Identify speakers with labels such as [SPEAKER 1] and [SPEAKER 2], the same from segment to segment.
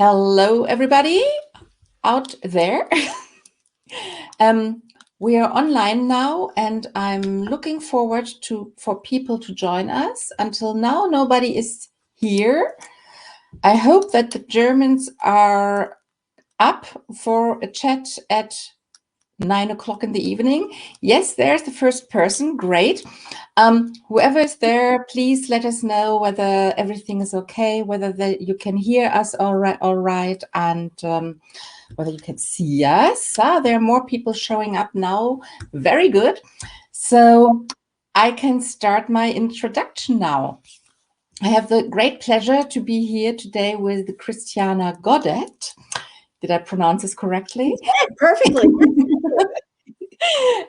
[SPEAKER 1] Hello, everybody out there. We are online now, and I'm looking forward for people to join us. Until now, nobody is here. I hope that the Germans are up for a chat at 9 o'clock in the evening. Yes, there's the first person. Great. Whoever is there, please let us know whether everything is okay, whether you can hear us all right, and whether you can see us. There are more people showing up now. Very good. So I can start my introduction now. I have the great pleasure to be here today with Christiana Gaudet. Did I pronounce this correctly?
[SPEAKER 2] Yeah, perfectly.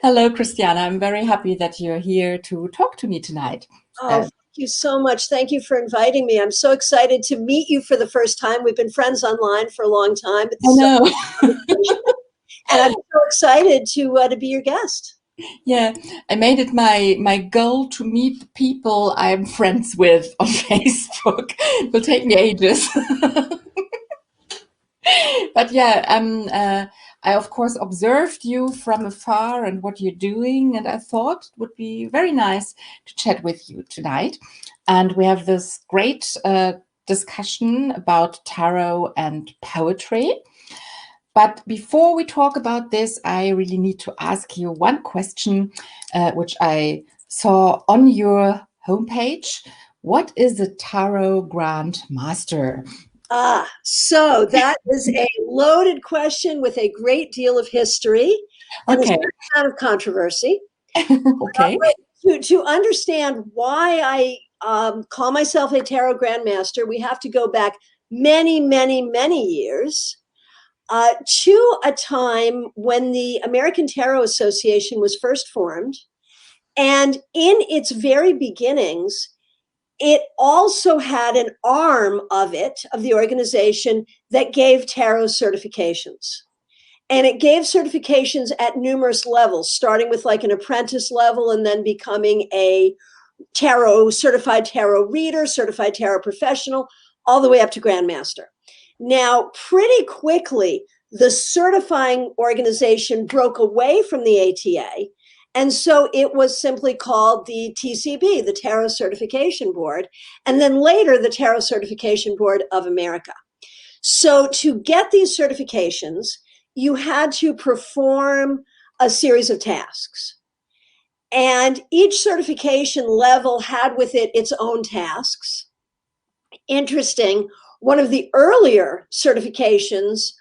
[SPEAKER 1] Hello, Christiana. I'm very happy that you're here to talk to me tonight.
[SPEAKER 2] Oh, thank you so much. Thank you for inviting me. I'm so excited to meet you for the first time. We've been friends online for a long time.
[SPEAKER 1] I know.
[SPEAKER 2] And I'm so excited to be your guest.
[SPEAKER 1] Yeah, I made it my goal to meet the people I'm friends with on Facebook. It will take me ages. But yeah, I of course observed you from afar and what you're doing, and I thought it would be very nice to chat with you tonight. And we have this great discussion about tarot and poetry. But before we talk about this, I really need to ask you one question, which I saw on your homepage. What is a tarot Grand Master?
[SPEAKER 2] So that is a loaded question with a great deal of history and a certain amount of controversy.
[SPEAKER 1] Okay.
[SPEAKER 2] To understand why I call myself a tarot grandmaster, we have to go back many, many, many years to a time when the American Tarot Association was first formed. And in its very beginnings, it also had an arm of the organization, that gave tarot certifications. And it gave certifications at numerous levels, starting with like an apprentice level and then becoming a certified tarot reader, certified tarot professional, all the way up to grandmaster. Now, pretty quickly, the certifying organization broke away from the ATA. And so it was simply called the TCB, the Tarot Certification Board, and then later the Tarot Certification Board of America. So to get these certifications, you had to perform a series of tasks. And each certification level had with it its own tasks. Interesting, one of the earlier certifications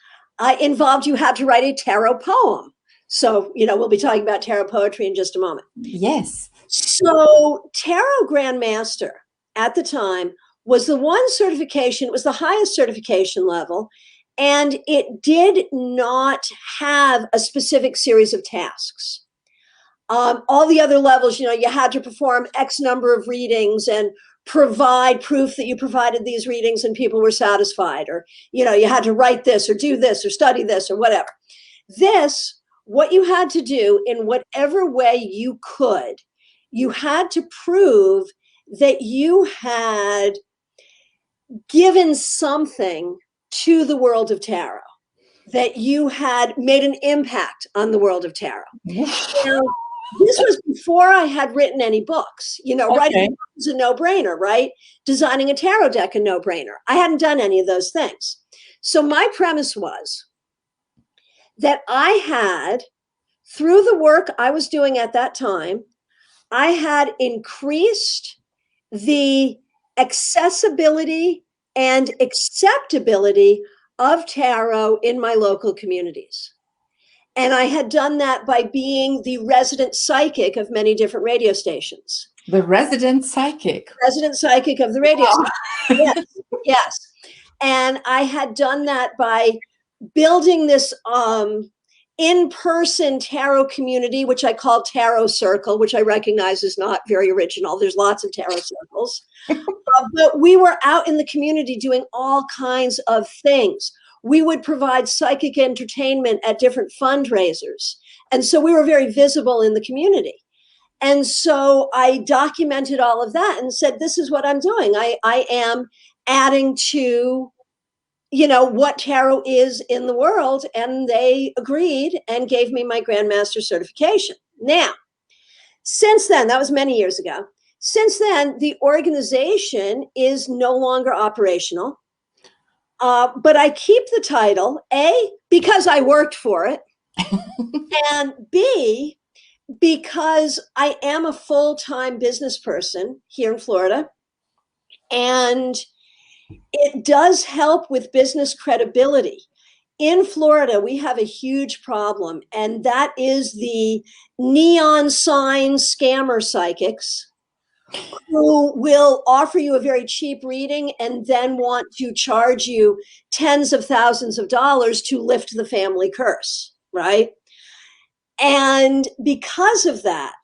[SPEAKER 2] involved you had to write a tarot poem. So, we'll be talking about tarot poetry in just a moment.
[SPEAKER 1] Yes.
[SPEAKER 2] So Tarot Grandmaster at the time was the one certification, it was the highest certification level, and it did not have a specific series of tasks. All the other levels, you had to perform X number of readings and provide proof that you provided these readings and people were satisfied, or, you had to write this or do this or study this or whatever. This, what you had to do in whatever way you could, you had to prove that you had given something to the world of tarot, that you had made an impact on the world of tarot. Now, this was before I had written any books. Writing a book was a no-brainer, right? Designing a tarot deck, a no-brainer. I hadn't done any of those things. So my premise was that I had, through the work I was doing at that time, I had increased the accessibility and acceptability of tarot in my local communities. And I had done that by being the resident psychic of many different radio stations.
[SPEAKER 1] The resident psychic.
[SPEAKER 2] Resident psychic of the radio station. Yes, yes. And I had done that by building this in-person tarot community, which I call Tarot Circle, which I recognize is not very original. There's lots of tarot circles. But we were out in the community doing all kinds of things. We would provide psychic entertainment at different fundraisers. And so we were very visible in the community. And so I documented all of that and said, this is what I'm doing. I am adding to what tarot is in the world, and they agreed and gave me my Grandmaster certification. Now, since then, that was many years ago. Since then, the organization is no longer operational. But I keep the title, A, because I worked for it, and B, because I am a full-time business person here in Florida. And it does help with business credibility. In Florida, we have a huge problem, and that is the neon sign scammer psychics who will offer you a very cheap reading and then want to charge you tens of thousands of dollars to lift the family curse, right? And because of that,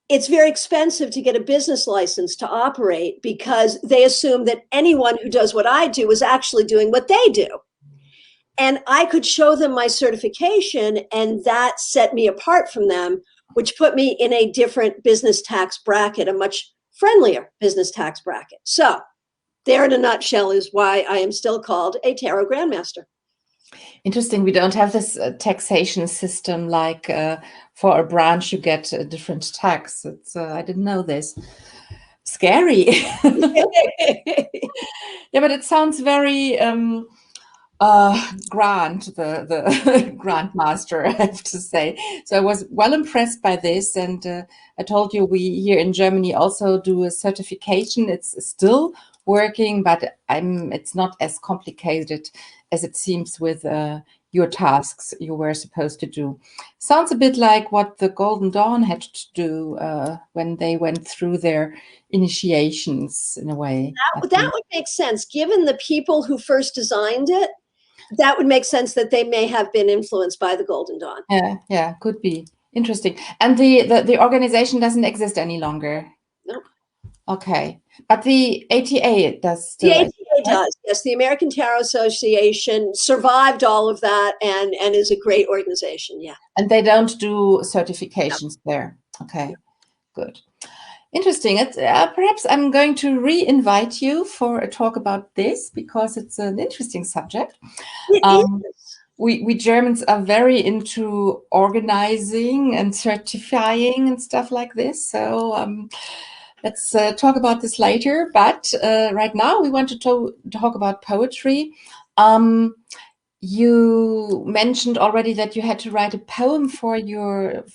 [SPEAKER 2] it's very expensive to get a business license to operate, because they assume that anyone who does what I do is actually doing what they do. And I could show them my certification, and that set me apart from them, which put me in a different business tax bracket, a much friendlier business tax bracket. So there in a nutshell is why I am still called a tarot grandmaster.
[SPEAKER 1] Interesting. We don't have this taxation system like for a branch you get a different tax. It's I didn't know this. Scary. Yeah, but it sounds very grand, the grandmaster, I have to say. So I was well impressed by this, and I told you we here in Germany also do a certification. It's still working, but it's not as complicated as it seems with your tasks you were supposed to do. Sounds a bit like what the Golden Dawn had to do when they went through their initiations, in a way.
[SPEAKER 2] That would make sense, given the people who first designed it. That would make sense that they may have been influenced by the Golden Dawn.
[SPEAKER 1] Yeah, could be. Interesting. And the organization doesn't exist any longer?
[SPEAKER 2] No.
[SPEAKER 1] Okay. But the ATA does still
[SPEAKER 2] The
[SPEAKER 1] exist,
[SPEAKER 2] ATA does, yes. The American Tarot Association survived all of that and is a great organization, yeah.
[SPEAKER 1] And they don't do certifications there? Okay, good. Interesting. It's, perhaps I'm going to re-invite you for a talk about this, because it's an interesting subject.
[SPEAKER 2] It is.
[SPEAKER 1] We Germans are very into organizing and certifying and stuff like this. So let's talk about this later. But right now we want to talk about poetry. You mentioned already that you had to write a poem for your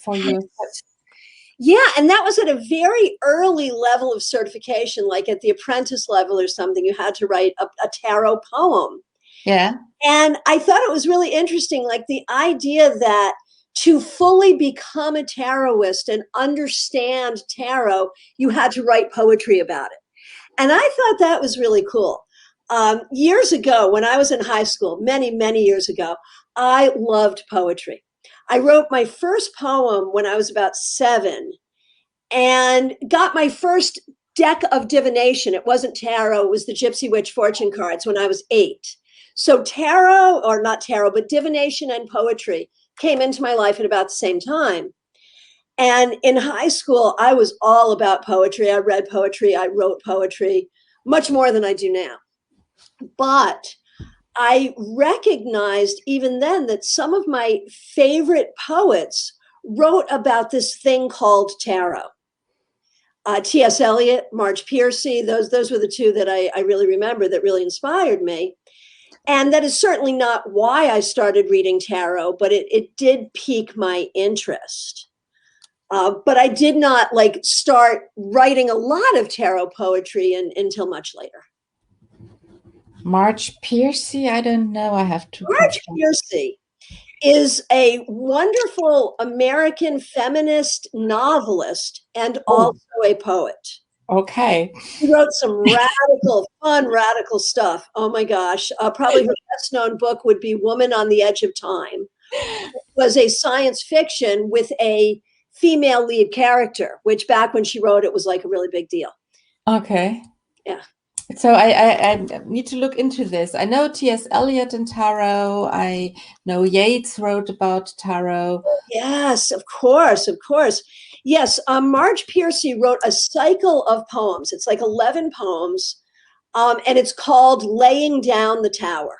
[SPEAKER 2] Yeah, and that was at a very early level of certification, like at the apprentice level or something. You had to write a tarot poem.
[SPEAKER 1] Yeah.
[SPEAKER 2] And I thought it was really interesting, like the idea that to fully become a tarotist and understand tarot, you had to write poetry about it. And I thought that was really cool. Years ago, when I was in high school, many, many years ago, I loved poetry. I wrote my first poem when I was about 7 and got my first deck of divination. It wasn't tarot, it was the Gypsy Witch fortune cards when I was 8. So tarot, or not tarot, but divination and poetry came into my life at about the same time. And in high school, I was all about poetry. I read poetry, I wrote poetry, much more than I do now. But I recognized even then that some of my favorite poets wrote about this thing called tarot. T.S. Eliot, Marge Piercy, those were the two that I really remember that really inspired me. And that is certainly not why I started reading tarot, but it did pique my interest. But I did not start writing a lot of tarot poetry until much later.
[SPEAKER 1] Marge Piercy, I don't know. I have to.
[SPEAKER 2] Marge Piercy is a wonderful American feminist novelist and also a poet.
[SPEAKER 1] Okay.
[SPEAKER 2] She wrote some radical stuff. Oh my gosh. Probably her best known book would be Woman on the Edge of Time. It was a science fiction with a female lead character, which back when she wrote it was like a really big deal.
[SPEAKER 1] Okay.
[SPEAKER 2] Yeah.
[SPEAKER 1] So I need to look into this. I know T.S. Eliot and tarot. I know Yeats wrote about tarot.
[SPEAKER 2] Yes, of course. Yes, Marge Piercy wrote a cycle of poems. It's like 11 poems, and it's called Laying Down the Tower.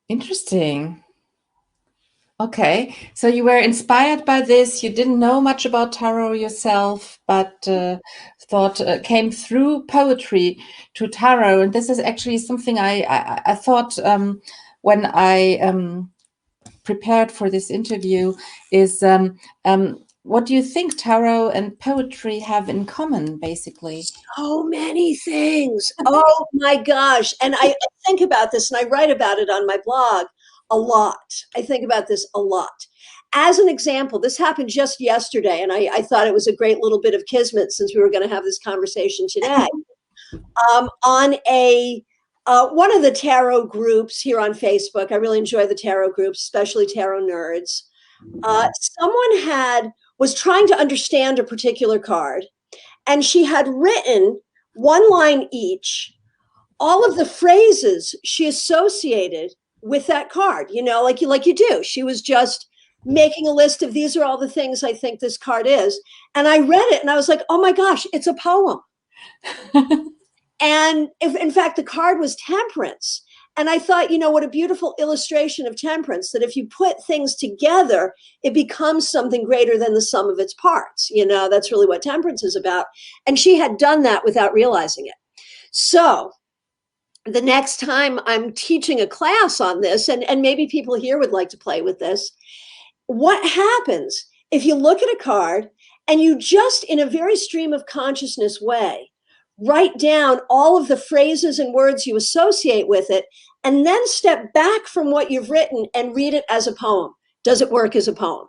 [SPEAKER 1] Interesting. Okay, so you were inspired by this. You didn't know much about tarot yourself, but thought came through poetry to tarot. And this is actually something I thought when I prepared for this interview is what do you think tarot and poetry have in common, basically?
[SPEAKER 2] So many things. Oh my gosh. And I think about this and I write about it on my blog a lot. I think about this a lot. As an example, this happened just yesterday, and I thought it was a great little bit of kismet since we were going to have this conversation today. On a one of the tarot groups here on Facebook, I really enjoy the tarot groups, especially tarot nerds. Someone was trying to understand a particular card, and she had written one line each, all of the phrases she associated with that card, like you do. She was just making a list of, these are all the things I think this card is. And I read it and I was like, oh my gosh, it's a poem. And in fact, the card was temperance. And I thought, what a beautiful illustration of temperance, that if you put things together, it becomes something greater than the sum of its parts. That's really what temperance is about. And she had done that without realizing it. So the next time I'm teaching a class on this, and maybe people here would like to play with this, what happens if you look at a card and you just, in a very stream of consciousness way, write down all of the phrases and words you associate with it, and then step back from what you've written and read it as a poem? Does it work as a poem?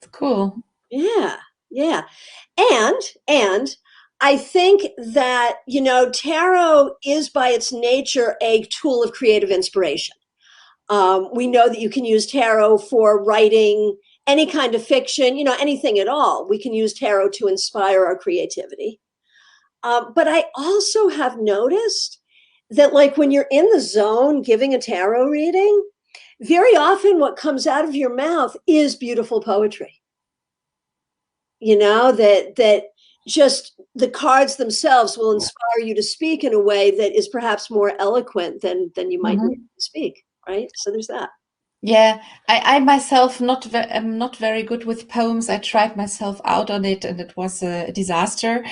[SPEAKER 1] It's cool.
[SPEAKER 2] Yeah. And I think that, tarot is by its nature a tool of creative inspiration. We know that you can use tarot for writing any kind of fiction, anything at all. We can use tarot to inspire our creativity. But I also have noticed that, like, when you're in the zone giving a tarot reading, very often what comes out of your mouth is beautiful poetry. That just the cards themselves will inspire you to speak in a way that is perhaps more eloquent than you might speak, right? So there's that.
[SPEAKER 1] Yeah, I myself am not very good with poems. I tried myself out on it, and it was a disaster.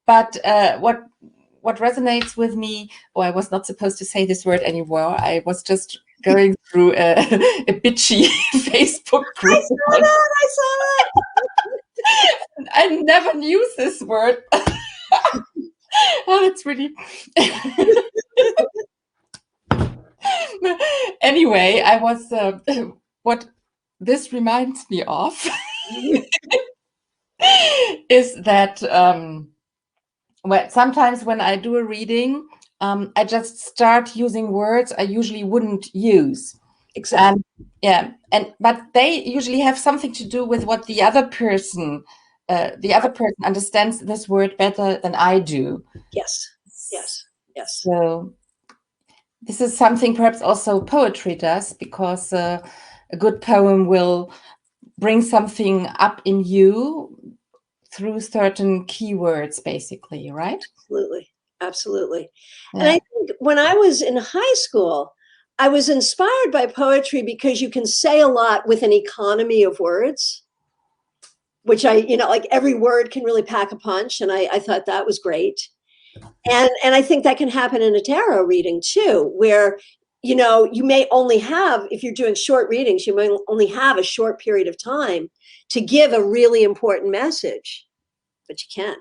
[SPEAKER 1] But what resonates with me? Oh, I was not supposed to say this word anymore. I was just going through a bitchy Facebook group.
[SPEAKER 2] I saw that.
[SPEAKER 1] I never use this word. Oh, that's really. Anyway, I was what this reminds me of is that sometimes when I do a reading, I just start using words I usually wouldn't use.
[SPEAKER 2] Exactly.
[SPEAKER 1] But they usually have something to do with what the other person understands this word better than I do.
[SPEAKER 2] Yes.
[SPEAKER 1] So this is something perhaps also poetry does, because a good poem will bring something up in you through certain keywords, basically, right?
[SPEAKER 2] Absolutely. Yeah. And I think when I was in high school, I was inspired by poetry because you can say a lot with an economy of words, which like every word can really pack a punch. And I thought that was great. And I think that can happen in a tarot reading too, where, you may only have, if you're doing short readings, you may only have a short period of time to give a really important message, but you can.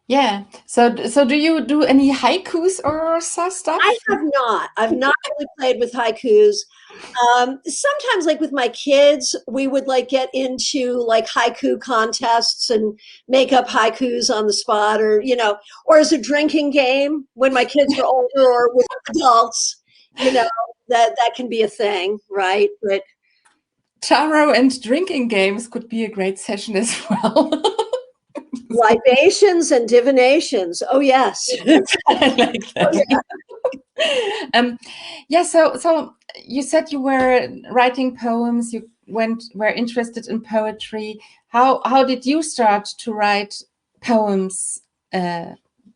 [SPEAKER 1] Yeah. So do you do any haikus or stuff?
[SPEAKER 2] I have not. I've not really played with haikus. Sometimes, like with my kids, we would like get into like haiku contests and make up haikus on the spot, or or as a drinking game when my kids were older, or with adults. That can be a thing, right? But
[SPEAKER 1] tarot and drinking games could be a great session as well.
[SPEAKER 2] Libations and divinations. Oh yes.
[SPEAKER 1] I like that. Oh, yeah. So you said you were writing poems. You were interested in poetry. How did you start to write poems?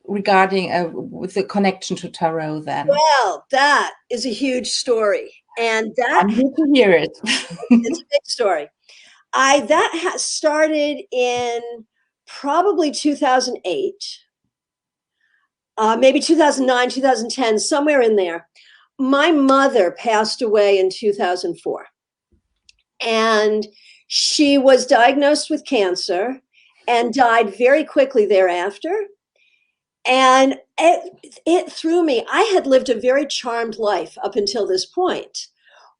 [SPEAKER 1] regarding with the connection to tarot then?
[SPEAKER 2] Well, that is a huge story. And that
[SPEAKER 1] I'm here to hear it.
[SPEAKER 2] it's a big story. That started in probably 2008, maybe 2009, 2010, somewhere in there. My mother passed away in 2004, and she was diagnosed with cancer and died very quickly thereafter. And it threw me. I had lived a very charmed life up until this point,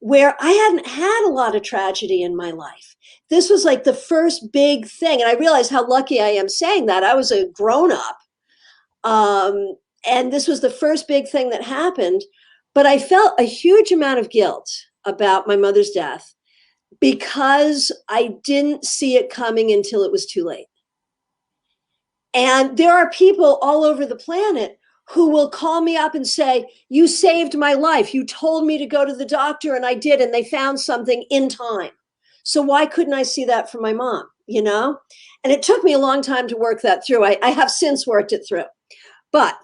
[SPEAKER 2] where I hadn't had a lot of tragedy in my life. This was like the first big thing. And I realized how lucky I am saying that. I was a grown up. And this was the first big thing that happened. But I felt a huge amount of guilt about my mother's death because I didn't see it coming until it was too late. And there are people all over the planet who will call me up and say, you saved my life. You told me to go to the doctor and I did, and they found something in time. So why couldn't I see that from my mom, you know? And it took me a long time to work that through. I have since worked it through. But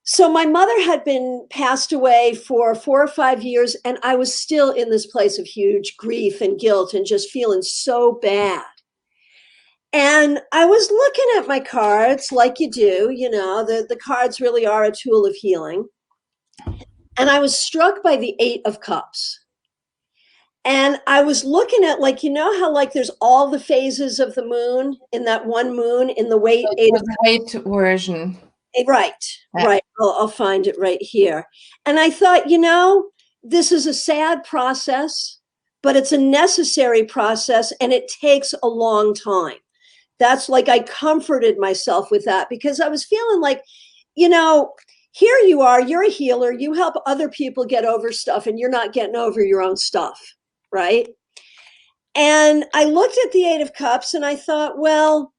[SPEAKER 2] so my mother had been passed away for 4 or 5 years, and I was still in this place of huge grief and guilt and just feeling so bad. And I was looking at my cards like you do, you know, the cards really are a tool of healing. And I was struck by the 8 of Cups. And I was looking at, like, you know how like there's all the phases of the moon in that one moon in the weight
[SPEAKER 1] So
[SPEAKER 2] 8 of
[SPEAKER 1] the weight version.
[SPEAKER 2] Right,
[SPEAKER 1] Yeah.
[SPEAKER 2] right. I'll find it right here. And I thought, you know, this is a sad process, but it's a necessary process and it takes a long time. That's like, I comforted myself with that because I was feeling like, you know, here you are, you're a healer, you help other people get over stuff and you're not getting over your own stuff, right? And I looked at the 8 of Cups and I thought, well,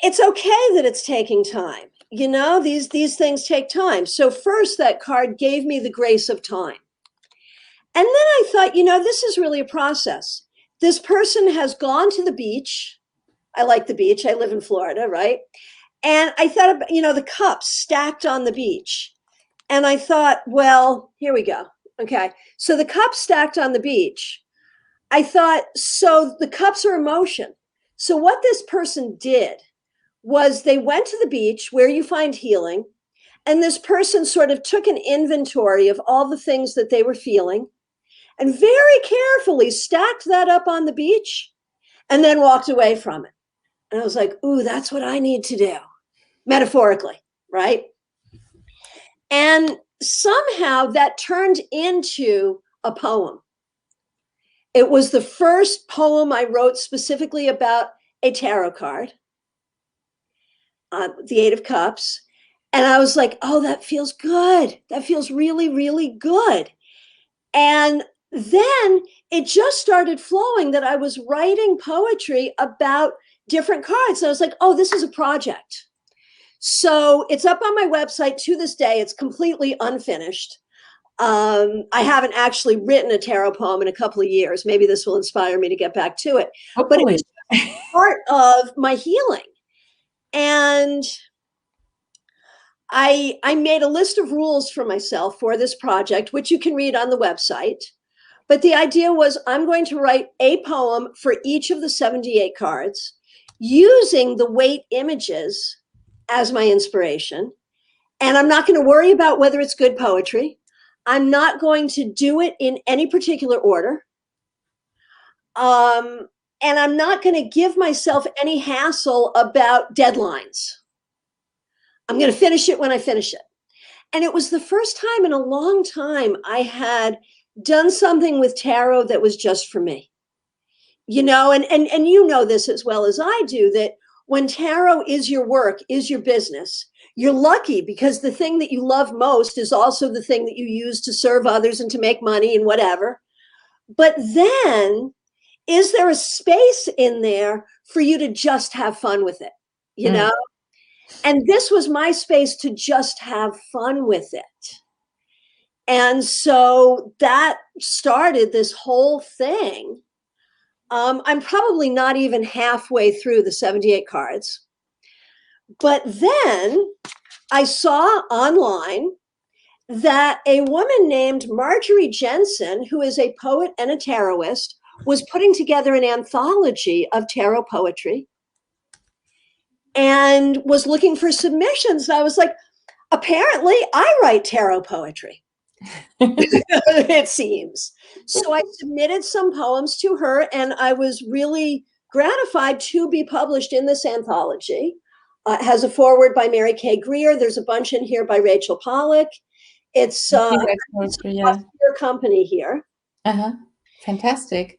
[SPEAKER 2] it's okay that it's taking time. You know, these things take time. So first, that card gave me the grace of time. And then I thought, you know, this is really a process. This person has gone to the beach. I like the beach. I live in Florida, right? And I thought about, you know, the cups stacked on the beach. And I thought, well, here we go. Okay. So the cups stacked on the beach. I thought, so the cups are emotion. So what this person did was they went to the beach where you find healing. And this person sort of took an inventory of all the things that they were feeling and very carefully stacked that up on the beach and then walked away from it. And I was like, ooh, that's what I need to do, metaphorically, right? And somehow that turned into a poem. It was the first poem I wrote specifically about a tarot card, the 8 of Cups. And I was like, oh, that feels good. That feels really, really good. And then it just started flowing that I was writing poetry about different cards. And I was like, oh, this is a project. So it's up on my website to this day. It's completely unfinished. I haven't actually written a tarot poem in a couple of years. Maybe this will inspire me to get back to it.
[SPEAKER 1] Hopefully.
[SPEAKER 2] But it's part of my healing. And I made a list of rules for myself for this project, which you can read on the website. But the idea was I'm going to write a poem for each of the 78 cards using the weight images as my inspiration. And I'm not going to worry about whether it's good poetry. I'm not going to do it in any particular order. And I'm not going to give myself any hassle about deadlines. I'm going to finish it when I finish it. And it was the first time in a long time I had done something with tarot that was just for me. You know, and you know this as well as I do, that when tarot is your work, is your business, you're lucky because the thing that you love most is also the thing that you use to serve others and to make money and whatever. But then, is there a space in there for you to just have fun with it? You know? And this was my space to just have fun with it. And so that started this whole thing. I'm probably not even halfway through the 78 cards, But then I saw online that a woman named Marjorie Jensen, who is a poet and a tarotist, was putting together an anthology of tarot poetry and was looking for submissions. And I was like, apparently I write tarot poetry. It seems. So I submitted some poems to her, and I was really gratified to be published in this anthology. It has a foreword by Mary Kay Greer. There's a bunch in here by Rachel Pollack. It's your company here.
[SPEAKER 1] Fantastic.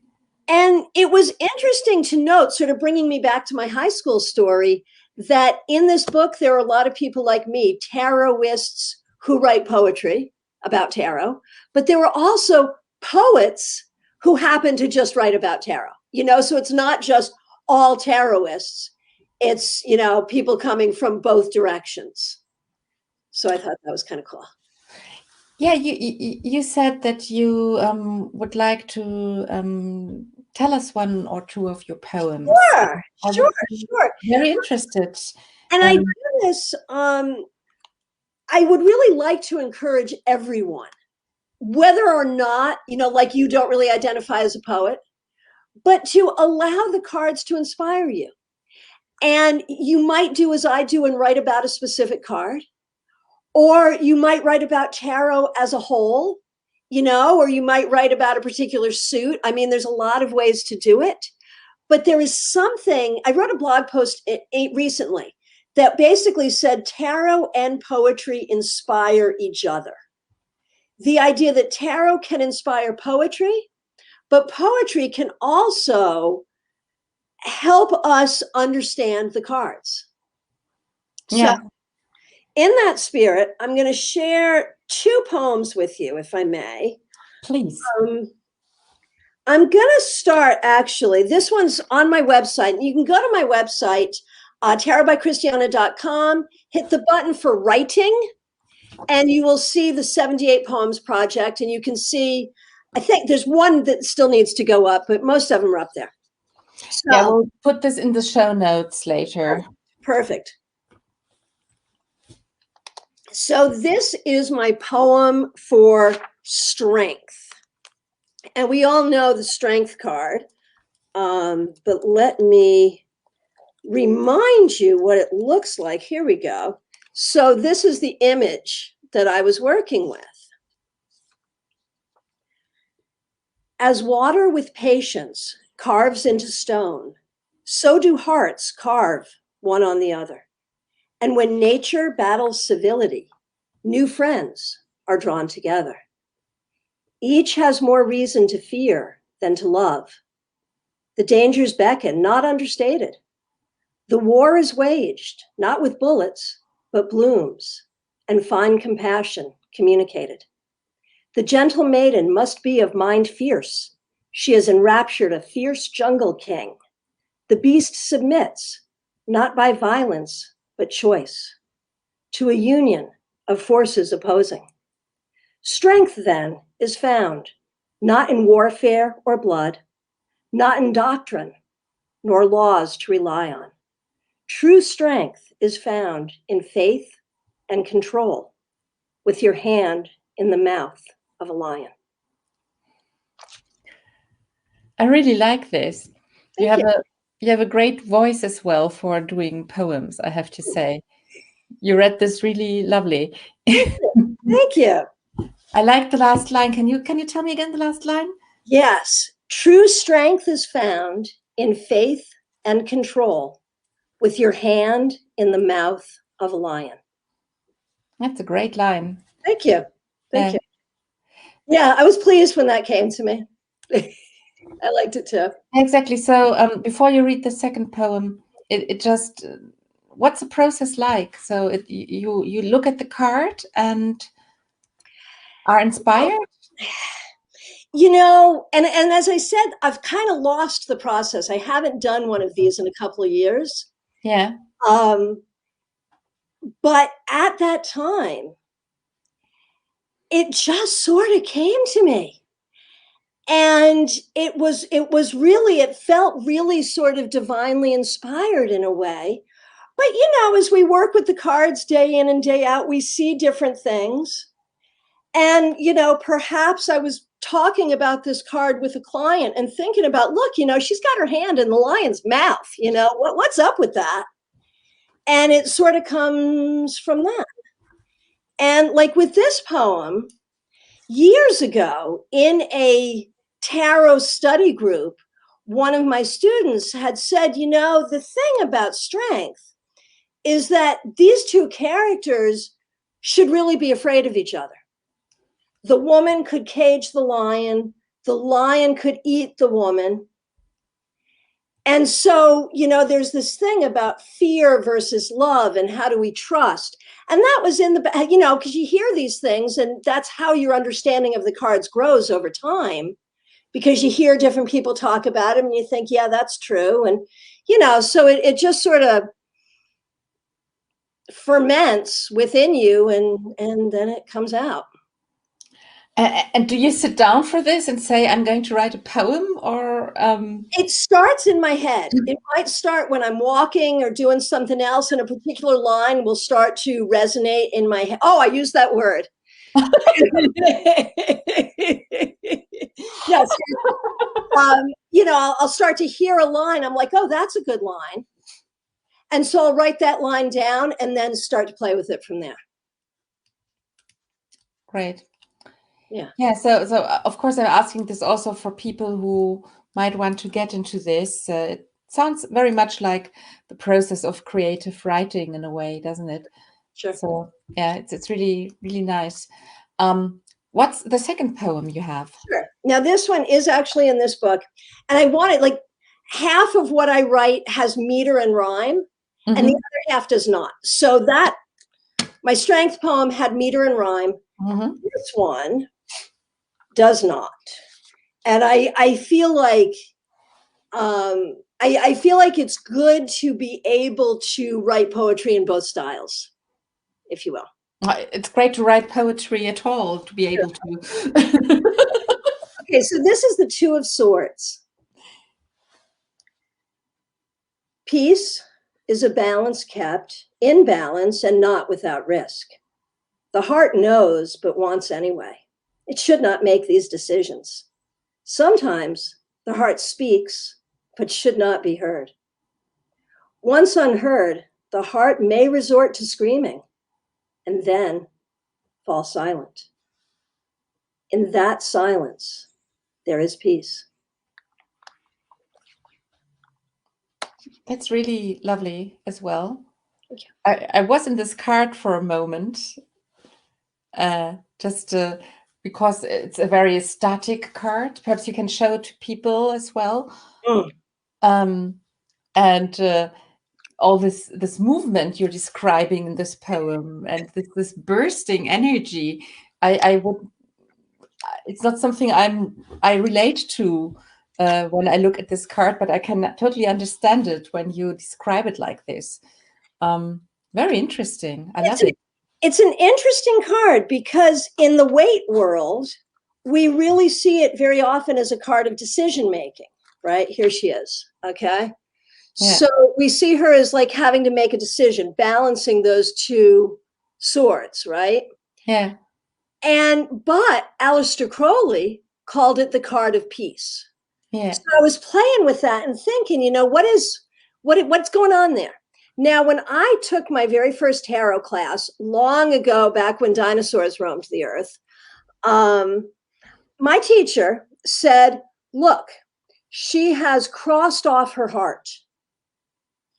[SPEAKER 2] And it was interesting to note, sort of bringing me back to my high school story, that in this book, there are a lot of people like me, tarotists who write poetry about tarot, but there were also poets who happen to just write about tarot, you know, so it's not just all tarotists. It's, you know, people coming from both directions. So I thought that was kind of cool.
[SPEAKER 1] Yeah, you said that you would like to tell us one or two of your poems.
[SPEAKER 2] Sure.
[SPEAKER 1] Very interested.
[SPEAKER 2] And I do this, I would really like to encourage everyone, whether or not, you know, like you don't really identify as a poet, but to allow the cards to inspire you. And you might do as I do and write about a specific card, or you might write about tarot as a whole, you know, or you might write about a particular suit. I mean, there's a lot of ways to do it, but there is something, I wrote a blog post recently that basically said tarot and poetry inspire each other. The idea that tarot can inspire poetry, but poetry can also help us understand the cards.
[SPEAKER 1] Yeah.
[SPEAKER 2] So in that spirit, I'm going to share two poems with you, if I may.
[SPEAKER 1] Please.
[SPEAKER 2] I'm going to start, actually, this one's on my website. You can go to my website, tarotbychristiana.com, hit the button for writing, and you will see the 78 Poems Project. And you can see, I think there's one that still needs to go up, but most of them are up there. So,
[SPEAKER 1] yeah, we'll put this in the show notes later.
[SPEAKER 2] Perfect. So this is my poem for strength. And we all know the strength card, but let me remind you what it looks like. Here we go. So this is the image that I was working with. As water with patience carves into stone, so do hearts carve one on the other. And when nature battles civility, new friends are drawn together. Each has more reason to fear than to love. The dangers beckon, not understated. The war is waged, not with bullets, but blooms, and fine compassion communicated. The gentle maiden must be of mind fierce. She has enraptured a fierce jungle king. The beast submits, not by violence, but choice, to a union of forces opposing. Strength, then, is found not in warfare or blood, not in doctrine, nor laws to rely on. True strength is found in faith and control, with your hand in the mouth of a lion.
[SPEAKER 1] I really like this. You have a great voice as well for doing poems, I have to say. You read this really lovely.
[SPEAKER 2] Thank you.
[SPEAKER 1] I like the last line. Can you tell me again the last line?
[SPEAKER 2] Yes. True strength is found in faith and control, with your hand in the mouth of a lion.
[SPEAKER 1] That's a great line.
[SPEAKER 2] Thank you. Thank you. Yeah, I was pleased when that came to me. I liked it too.
[SPEAKER 1] Exactly. So before you read the second poem, it just, what's the process like? So you look at the card and are inspired?
[SPEAKER 2] You know, and as I said, I've kind of lost the process. I haven't done one of these in a couple of years.
[SPEAKER 1] Yeah.
[SPEAKER 2] But at that time, it just sort of came to me. And it felt really sort of divinely inspired in a way. But, as we work with the cards day in and day out, we see different things. And, perhaps I was talking about this card with a client and thinking about, look, she's got her hand in the lion's mouth, what's up with that? And it sort of comes from that. And like with this poem, years ago in a tarot study group, one of my students had said, the thing about strength is that these two characters should really be afraid of each other. The woman could cage the lion could eat the woman. And so, there's this thing about fear versus love and how do we trust? And that was in the, because you hear these things and that's how your understanding of the cards grows over time, because you hear different people talk about them and you think, yeah, that's true. And, so it just sort of ferments within you and then it comes out.
[SPEAKER 1] And do you sit down for this and say, I'm going to write a poem, or?
[SPEAKER 2] It starts in my head. It might start when I'm walking or doing something else, and a particular line will start to resonate in my head. Oh, I use that word. Yes. I'll start to hear a line. I'm like, oh, that's a good line. And so I'll write that line down and then start to play with it from there.
[SPEAKER 1] Great.
[SPEAKER 2] Yeah.
[SPEAKER 1] So of course I'm asking this also for people who might want to get into this. It sounds very much like the process of creative writing in a way, doesn't it?
[SPEAKER 2] Sure.
[SPEAKER 1] So yeah, it's really, really nice. What's the second poem you have?
[SPEAKER 2] Sure. Now this one is actually in this book, and I wanted, like, half of what I write has meter and rhyme, and the other half does not. So that my strength poem had meter and rhyme. This one does not. And I feel like I feel like it's good to be able to write poetry in both styles, if you will.
[SPEAKER 1] It's great to write poetry at all, to be able to.
[SPEAKER 2] Okay, so this is the Two of Swords. Peace is a balance kept in balance and not without risk. The heart knows but wants anyway. It should not make these decisions. Sometimes the heart speaks but should not be heard. Once unheard, the heart may resort to screaming and then fall silent. In that silence, there is peace.
[SPEAKER 1] That's really lovely as well.
[SPEAKER 2] Thank you.
[SPEAKER 1] I was in this card for a moment, just because it's a very static card. Perhaps you can show it to people as well. And all this movement you're describing in this poem, and this bursting energy, it's not something I relate to when I look at this card, but I can totally understand it when you describe it like this. Very interesting. I love it.
[SPEAKER 2] It's an interesting card because in the weight world, we really see it very often as a card of decision making, right? Here she is, okay? Yeah. So we see her as like having to make a decision, balancing those two swords, right?
[SPEAKER 1] Yeah.
[SPEAKER 2] But Aleister Crowley called it the card of peace.
[SPEAKER 1] Yeah.
[SPEAKER 2] So I was playing with that and thinking, what's going on there? Now, when I took my very first tarot class long ago, back when dinosaurs roamed the earth, my teacher said, look, she has crossed off her heart.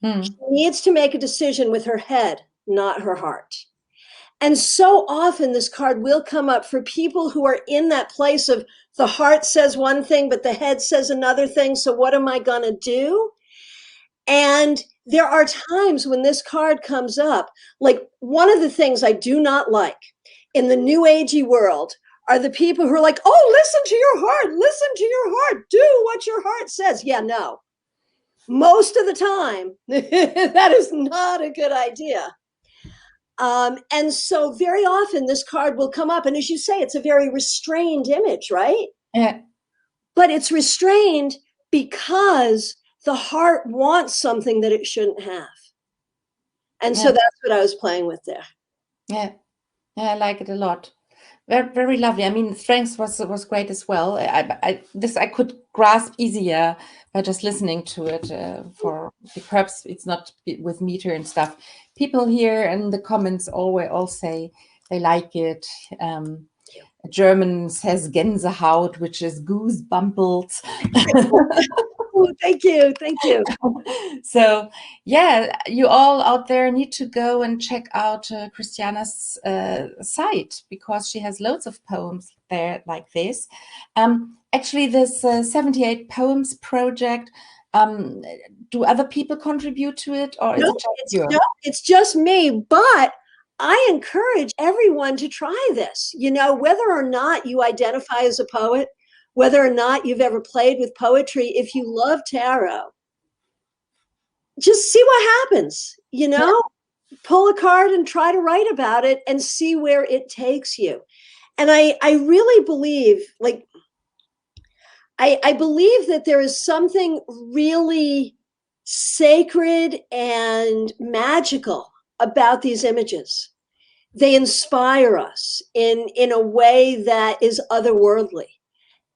[SPEAKER 2] She needs to make a decision with her head, not her heart. And so often this card will come up for people who are in that place of the heart says one thing, but the head says another thing. So what am I going to do? And there are times when this card comes up, like one of the things I do not like in the new agey world are the people who are like, oh, listen to your heart, do what your heart says. Yeah, no. Most of the time, that is not a good idea. And so very often this card will come up. And as you say, it's a very restrained image, right?
[SPEAKER 1] Yeah.
[SPEAKER 2] But it's restrained because the heart wants something that it shouldn't have. And so
[SPEAKER 1] Yeah.
[SPEAKER 2] that's what I was playing with there.
[SPEAKER 1] Yeah. Yeah, I like it a lot. Very, very lovely. I mean, strength was great as well. This I could grasp easier by just listening to it. Perhaps it's not with meter and stuff. People here in the comments always all say they like it. A German says Gänsehaut, which is goosebumples.
[SPEAKER 2] Oh, thank you. Thank you.
[SPEAKER 1] So, yeah, you all out there need to go and check out Christiana's site, because she has loads of poems there like this. Actually, this 78 Poems project, do other people contribute to it, or is it just you?
[SPEAKER 2] No, it's just me. But I encourage everyone to try this. You know, whether or not you identify as a poet, whether or not you've ever played with poetry, if you love tarot, just see what happens. You know, pull a card and try to write about it and see where it takes you. And I really believe, like, I believe that there is something really sacred and magical about these images. They inspire us in a way that is otherworldly.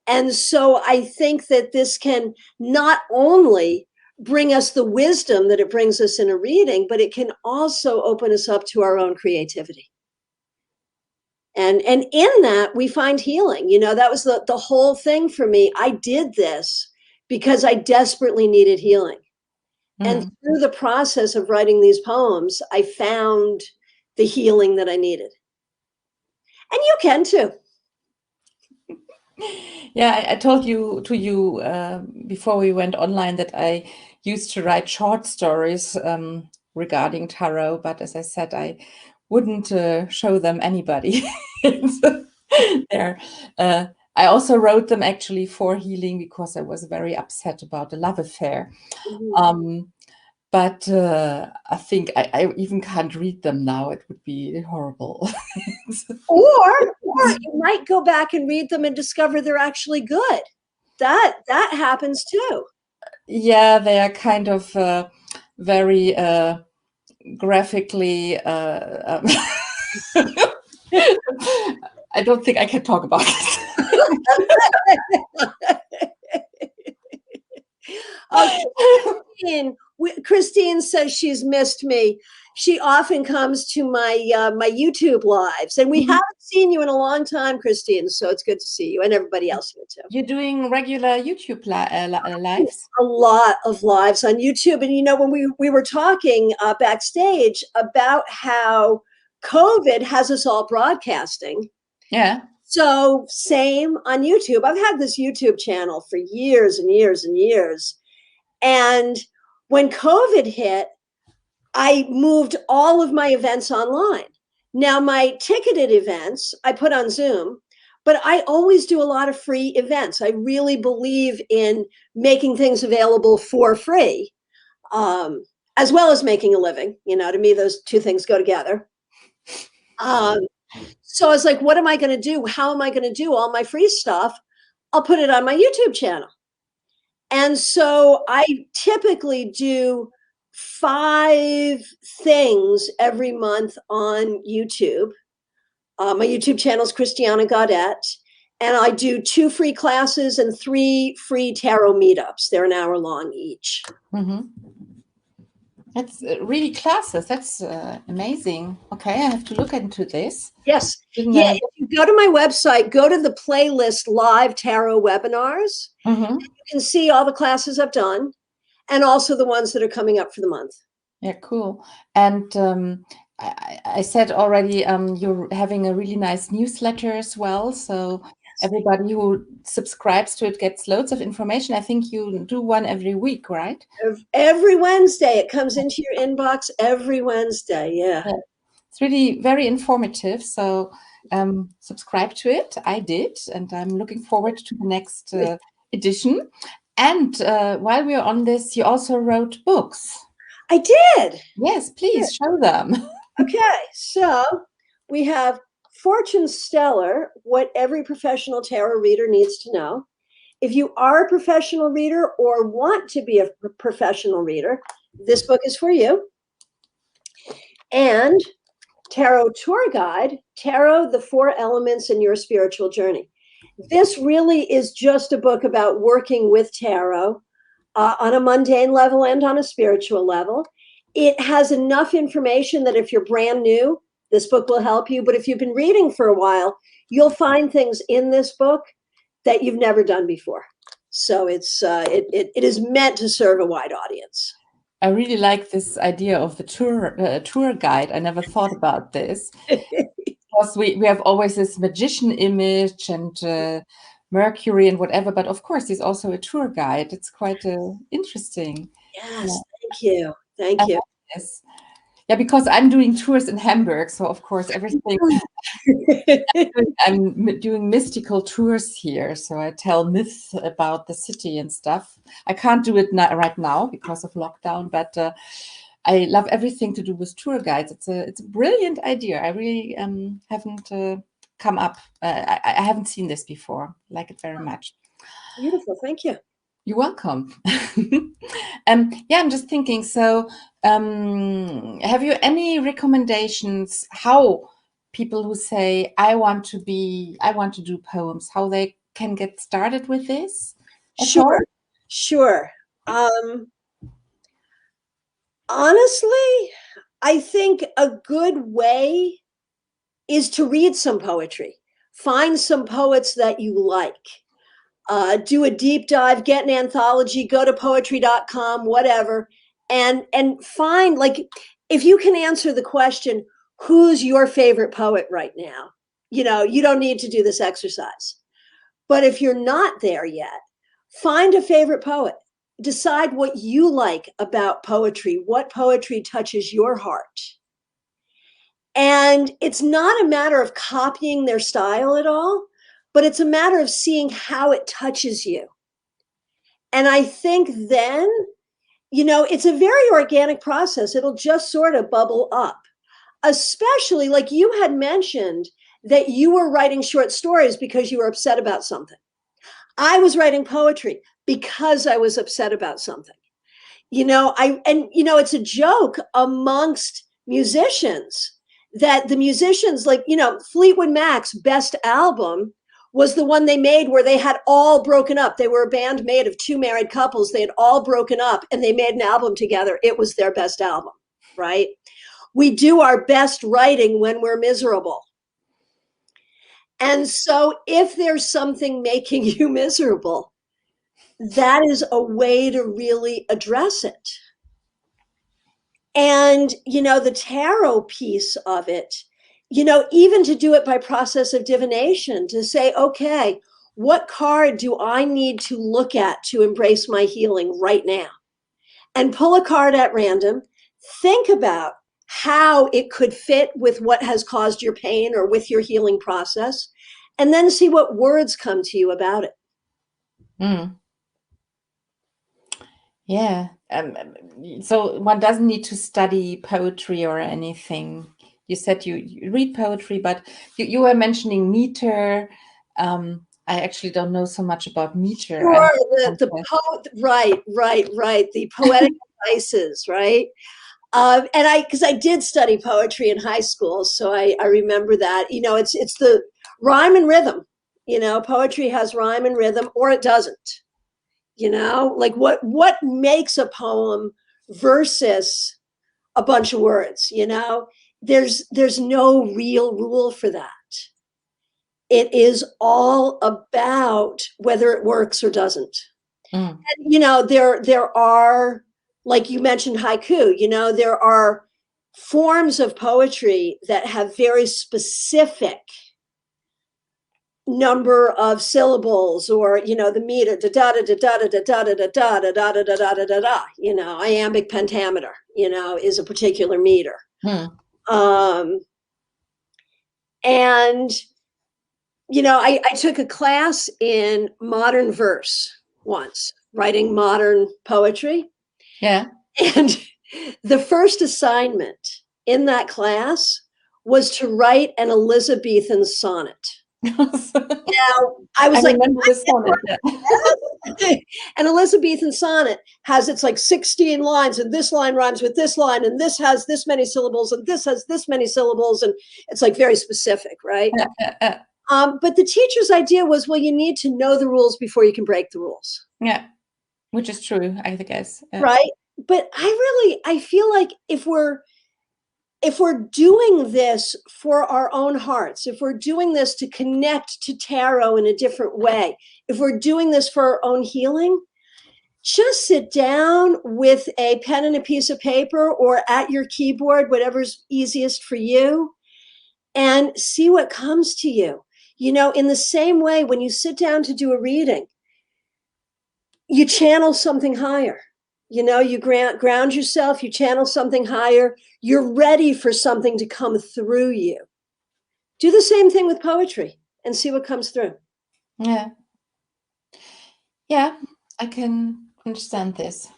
[SPEAKER 2] And so I think that this can not only bring us the wisdom that it brings us in a reading, but it can also open us up to our own creativity. And in that, we find healing. You know, that was the whole thing for me. I did this because I desperately needed healing. And through the process of writing these poems, I found the healing that I needed. And you can too.
[SPEAKER 1] Yeah, I told you before we went online that I used to write short stories regarding tarot, but as I said, I wouldn't show them anybody. So, there, I also wrote them actually for healing, because I was very upset about a love affair. But I think I even can't read them now. It would be horrible.
[SPEAKER 2] Or you might go back and read them and discover they're actually good. That happens too.
[SPEAKER 1] Yeah, they are kind of very graphically. I don't think I can talk about
[SPEAKER 2] it. Christine says she's missed me. She often comes to my my YouTube lives, and we haven't seen you in a long time, Christine. So it's good to see you and everybody else here too.
[SPEAKER 1] You're doing regular YouTube lives?
[SPEAKER 2] A lot of lives on YouTube, and you know, when we were talking backstage about how COVID has us all broadcasting.
[SPEAKER 1] Yeah.
[SPEAKER 2] So same on YouTube. I've had this YouTube channel for years and years and years, and when COVID hit, I moved all of my events online. Now, my ticketed events, I put on Zoom, but I always do a lot of free events. I really believe in making things available for free, as well as making a living. You know, to me, those two things go together. So I was like, what am I going to do? How am I going to do all my free stuff? I'll put it on my YouTube channel. And so I typically do 5 things every month on YouTube. My YouTube channel is Christiana Gaudet, and I do 2 free classes and 3 free tarot meetups. They're an hour long each.
[SPEAKER 1] That's really classes. That's amazing. Okay, I have to look into this.
[SPEAKER 2] Yes. Yeah, if you go to my website, go to the playlist Live Tarot Webinars. You can see all the classes I've done, and also the ones that are coming up for the month.
[SPEAKER 1] Yeah, cool. And I said already, you're having a really nice newsletter as well. So everybody who subscribes to it gets loads of information. I think you do one every week, right?
[SPEAKER 2] Every Wednesday. It comes into your inbox every Wednesday. Yeah.
[SPEAKER 1] It's really very informative. So subscribe to it. I did, and I'm looking forward to the next edition. And while we're on this, you also wrote books.
[SPEAKER 2] I did.
[SPEAKER 1] Yes, please show them.
[SPEAKER 2] Okay, so we have Fortune Stellar, What Every Professional Tarot Reader Needs to Know. If you are a professional reader or want to be a professional reader, this book is for you. and Tarot Tour Guide, Tarot, the Four Elements in Your Spiritual Journey. This really is just a book about working with tarot on a mundane level and on a spiritual level. It has enough information that if you're brand new, this book will help you. But if you've been reading for a while, you'll find things in this book that you've never done before. So it is meant to serve a wide audience.
[SPEAKER 1] I really like this idea of the tour guide. I never thought about this. Because we have always this magician image and Mercury and whatever, but of course he's also a tour guide. It's quite interesting.
[SPEAKER 2] Yes, thank you. Thank you.
[SPEAKER 1] Yes. Yeah, because I'm doing tours in Hamburg, so of course everything I'm doing mystical tours here, so I tell myths about the city and stuff. I can't do it right now because of lockdown, but I love everything to do with tour guides. It's a brilliant idea. I really haven't come up. I haven't seen this before. I like it very much.
[SPEAKER 2] Beautiful. Thank you.
[SPEAKER 1] You're welcome. Yeah, I'm just thinking. So, have you any recommendations how people who say I want to do poems, how they can get started with this?
[SPEAKER 2] Sure. Honestly, I think a good way is to read some poetry. Find some poets that you like. Do a deep dive, get an anthology, go to poetry.com, whatever, and find, like, if you can answer the question, who's your favorite poet right now? You know, you don't need to do this exercise. But if you're not there yet, find a favorite poet. Decide what you like about poetry, what poetry touches your heart. And it's not a matter of copying their style at all, but it's a matter of seeing how it touches you. And I think then, you know, it's a very organic process. It'll just sort of bubble up, especially like you had mentioned that you were writing short stories because you were upset about something. I was writing poetry because I was upset about something. You know, it's a joke amongst musicians that the musicians, like, you know, Fleetwood Mac's best album was the one they made where they had all broken up. They were a band made of two married couples. They had all broken up and they made an album together. It was their best album, right? We do our best writing when we're miserable. And so if there's something making you miserable, that is a way to really address it. And, you know, the tarot piece of it, you know, even to do it by process of divination, to say, okay, what card do I need to look at to embrace my healing right now? And pull a card at random, think about how it could fit with what has caused your pain or with your healing process, and then see what words come to you about it.
[SPEAKER 1] Yeah. So one doesn't need to study poetry or anything. You said you read poetry, but you were mentioning meter. I actually don't know so much about meter.
[SPEAKER 2] Sure, right. The poetic devices, right? And because I did study poetry in high school, so I remember that. You know, it's the rhyme and rhythm. You know, poetry has rhyme and rhythm, or it doesn't. You know, like what makes a poem versus a bunch of words? You know, there's no real rule for that. It is all about whether it works or doesn't. And, you know, there are, like you mentioned, haiku, you know, there are forms of poetry that have very specific number of syllables, or, you know, the meter, da da da da da da da da da da da da da da da da da, you know, iambic pentameter, you know, is a particular meter. And, you know, I took a class in modern verse once, writing modern poetry.
[SPEAKER 1] Yeah.
[SPEAKER 2] And the first assignment in that class was to write an Elizabethan sonnet. Now, I was
[SPEAKER 1] I
[SPEAKER 2] like,
[SPEAKER 1] remember the sonnet. Yeah.
[SPEAKER 2] an Elizabethan sonnet has it's like 16 lines, and this line rhymes with this line, and this has this many syllables, and this has this many syllables, and it's like very specific, right? But the teacher's idea was, well, you need to know the rules before you can break the rules.
[SPEAKER 1] Yeah, which is true, I guess.
[SPEAKER 2] Right. But I feel like if we're doing this for our own hearts, if we're doing this to connect to tarot in a different way, if we're doing this for our own healing, just sit down with a pen and a piece of paper or at your keyboard, whatever's easiest for you, and see what comes to you. You know, in the same way, when you sit down to do a reading, you channel something higher. You know, you ground yourself, you channel something higher. You're ready for something to come through you. Do the same thing with poetry and see what comes through.
[SPEAKER 1] Yeah. Yeah, I can understand this.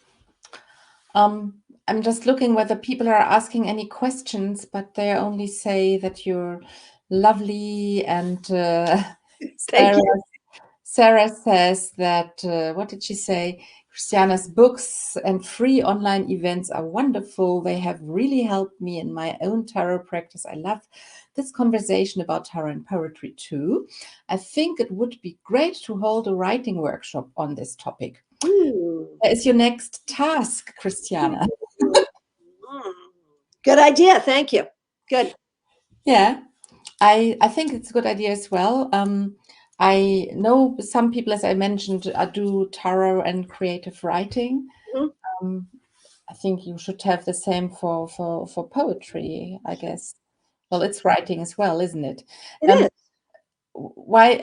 [SPEAKER 1] I'm just looking whether people are asking any questions, but they only say that you're lovely. And
[SPEAKER 2] Thank you.
[SPEAKER 1] Sarah says that, what did she say? Christiana's books and free online events are wonderful. They have really helped me in my own tarot practice. I love this conversation about tarot and poetry too. I think it would be great to hold a writing workshop on this topic. That is your next task, Christiana.
[SPEAKER 2] Good idea. Thank you. Good.
[SPEAKER 1] Yeah, I think it's a good idea as well. I know some people, as I mentioned, do tarot and creative writing.
[SPEAKER 2] Mm-hmm.
[SPEAKER 1] I think you should have the same for poetry, I guess. Well, it's writing as well, isn't it?
[SPEAKER 2] It is.
[SPEAKER 1] Why?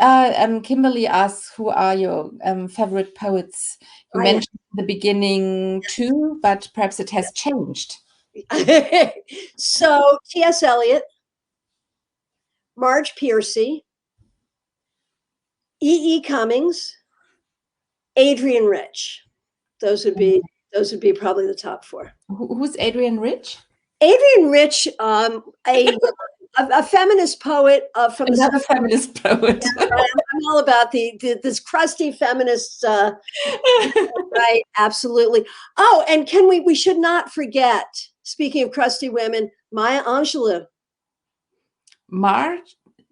[SPEAKER 1] Kimberly asks, who are your favorite poets? You mentioned in the beginning too, but perhaps it has changed.
[SPEAKER 2] So T.S. Eliot, Marge Piercy, E.E. Cummings, Adrienne Rich. Those would be probably the top four.
[SPEAKER 1] Who's Adrienne Rich?
[SPEAKER 2] Adrienne Rich, a feminist poet from
[SPEAKER 1] another feminist poet.
[SPEAKER 2] Yeah, I'm all about this crusty feminist. Right, absolutely. Oh, and we should not forget. Speaking of crusty women, Maya Angelou.
[SPEAKER 1] Maya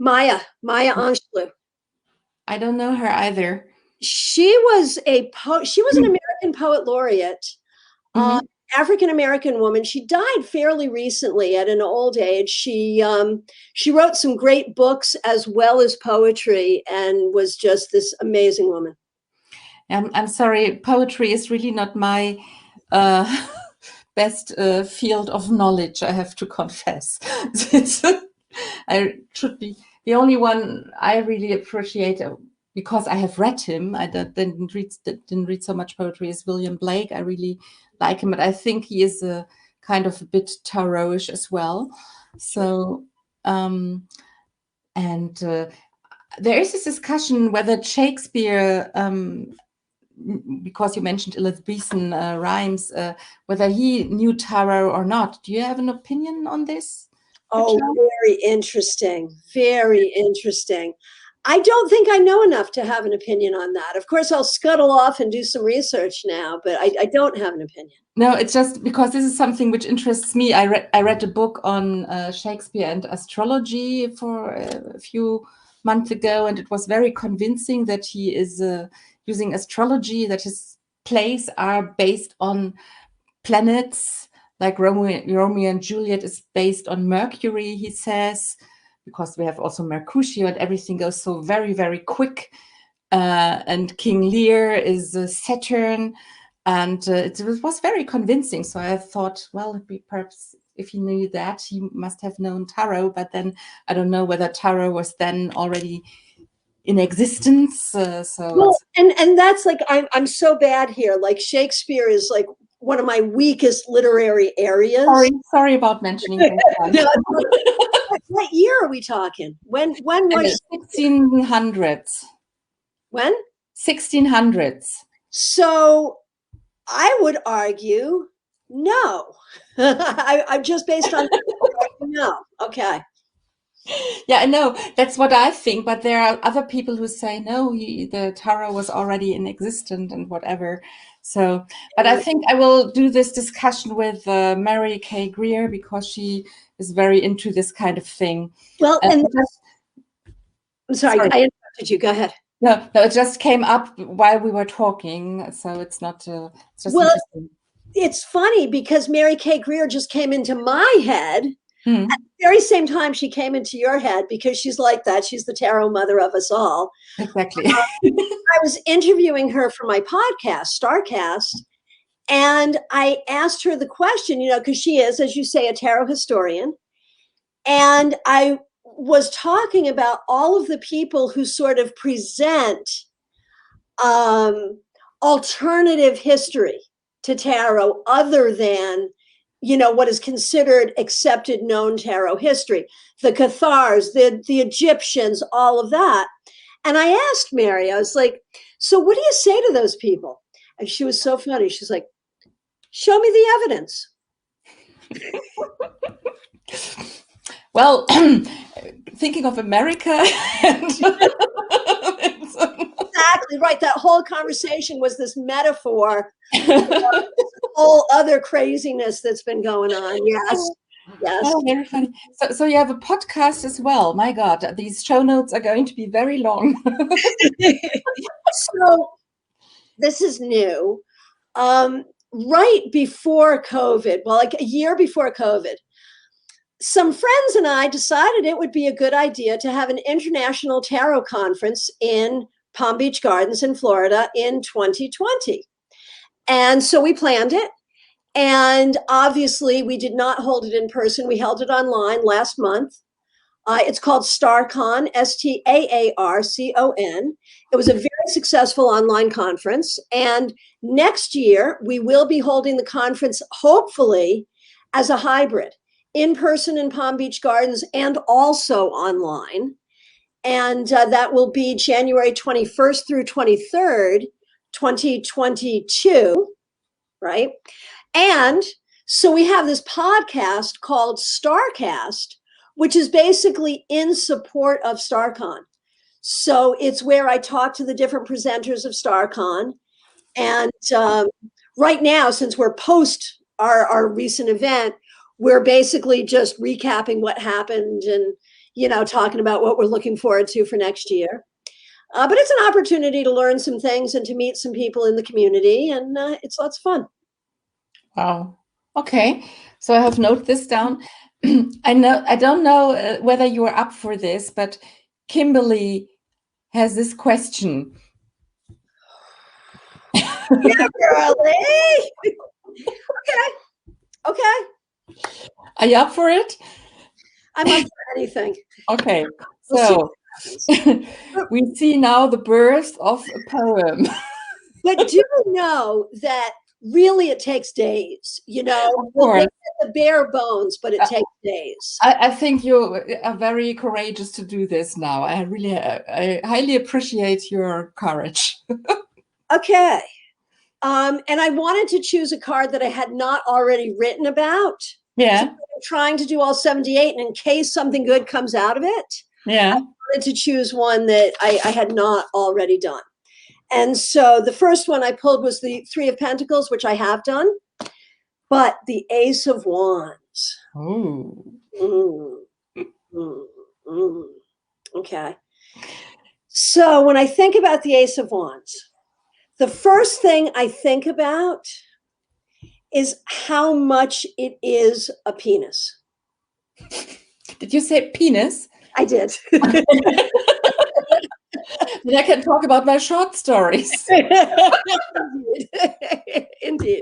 [SPEAKER 2] Angelou.
[SPEAKER 1] I don't know her either.
[SPEAKER 2] She was she was an American poet laureate, African American woman. She died fairly recently at an old age. She wrote some great books as well as poetry, and was just this amazing woman.
[SPEAKER 1] I'm sorry, poetry is really not my best field of knowledge, I have to confess. I should be the only one I really appreciate, because I have read him. I didn't read so much poetry as William Blake. I really like him, but I think he is a kind of a bit tarotish as well. So, and there is this discussion whether Shakespeare, because you mentioned Elizabethan rhymes, whether he knew tarot or not. Do you have an opinion on this?
[SPEAKER 2] Oh, very interesting. Very interesting. I don't think I know enough to have an opinion on that. Of course, I'll scuttle off and do some research now, but I don't have an opinion.
[SPEAKER 1] No, it's just because this is something which interests me. I read a book on Shakespeare and astrology for a few months ago, and it was very convincing that he is using astrology, that his plays are based on planets, like Romeo and Juliet is based on Mercury, he says, because we have also Mercutio, and everything goes so very, very quick. And King Lear is Saturn, and it was very convincing. So I thought, well, perhaps if he knew that, he must have known tarot. But then I don't know whether tarot was then already in existence.
[SPEAKER 2] Well, and that's like, I'm so bad here. Like, Shakespeare is like one of my weakest literary areas.
[SPEAKER 1] Sorry about mentioning that.
[SPEAKER 2] What year are we talking? When was
[SPEAKER 1] 1600s?
[SPEAKER 2] When?
[SPEAKER 1] 1600s.
[SPEAKER 2] So I would argue no. I'm just based on no. Okay.
[SPEAKER 1] Yeah, I know. That's what I think. But there are other people who say, no, the tarot was already in existence and whatever. So, but I think I will do this discussion with Mary Kay Greer because she is very into this kind of thing.
[SPEAKER 2] Well,
[SPEAKER 1] And
[SPEAKER 2] and
[SPEAKER 1] I just,
[SPEAKER 2] I'm sorry,
[SPEAKER 1] sorry.
[SPEAKER 2] I interrupted you. Go ahead.
[SPEAKER 1] No, no, it just came up while we were talking. So it's not, it's just
[SPEAKER 2] Well,
[SPEAKER 1] interesting.
[SPEAKER 2] it's funny because Mary Kay Greer just came into my head at
[SPEAKER 1] Hmm,
[SPEAKER 2] the very same time she came into your head because she's like that. She's the tarot mother of us all.
[SPEAKER 1] exactly.
[SPEAKER 2] I was interviewing her for my podcast, Starcast, and I asked her the question, because she is, as you say, a tarot historian. And I was talking about all of the people who sort of present um, alternative history to tarot other than what is considered accepted known tarot history, the Cathars, the Egyptians, all of that. And I asked Mary, I was like, so what do you say to those people? And she was so funny. She's like, show me the evidence.
[SPEAKER 1] Well, thinking of America and
[SPEAKER 2] Exactly right. That whole conversation was this metaphor whole other craziness that's been going on. Yes. Yes.
[SPEAKER 1] oh, very funny. So you have a podcast as well. My God, these show notes are going to be very long.
[SPEAKER 2] So this is new. Right before COVID, well, like a year before COVID, some friends and I decided it would be a good idea to have an international tarot conference in Palm Beach Gardens in Florida in 2020. And so we planned it. And obviously, we did not hold it in person. We held it online last month. It's called StarCon, STAARCON. It was a very successful online conference. And next year, we will be holding the conference, hopefully, as a hybrid, in person in Palm Beach Gardens and also online. And that will be January 21st through 23rd, 2022, right? And so we have this podcast called Starcast, which is basically in support of StarCon. So it's where I talk to the different presenters of StarCon. And right now, since we're post our recent event, we're basically just recapping what happened and, talking about what we're looking forward to for next year. But it's an opportunity to learn some things and to meet some people in the community. And it's lots of fun.
[SPEAKER 1] Wow. Okay. So I have noted this down. I don't know whether you are up for this, but Kimberly has this question.
[SPEAKER 2] Yeah, girlie. Okay. Okay.
[SPEAKER 1] Are you up for it?
[SPEAKER 2] I'm up for anything.
[SPEAKER 1] Okay.
[SPEAKER 2] We'll
[SPEAKER 1] So we see now the birth of a poem.
[SPEAKER 2] But do know that really it takes days,
[SPEAKER 1] Of
[SPEAKER 2] we'll
[SPEAKER 1] course.
[SPEAKER 2] get the bare bones, but it takes days.
[SPEAKER 1] I think you are very courageous to do this now. I highly appreciate your courage.
[SPEAKER 2] Okay. And I wanted to choose a card that I had not already written about.
[SPEAKER 1] Yeah,
[SPEAKER 2] I'm trying to do all 78, and in case something good comes out of it,
[SPEAKER 1] yeah.
[SPEAKER 2] I wanted to choose one that I had not already done. And so the first one I pulled was the Three of Pentacles, which I have done, but the Ace of Wands.
[SPEAKER 1] Oh,
[SPEAKER 2] Mm, mm, mm. Okay. So when I think about the Ace of Wands, the first thing I think about is how much it is a penis.
[SPEAKER 1] did you say penis?
[SPEAKER 2] I did.
[SPEAKER 1] Then I can talk about my short stories.
[SPEAKER 2] Indeed. Indeed.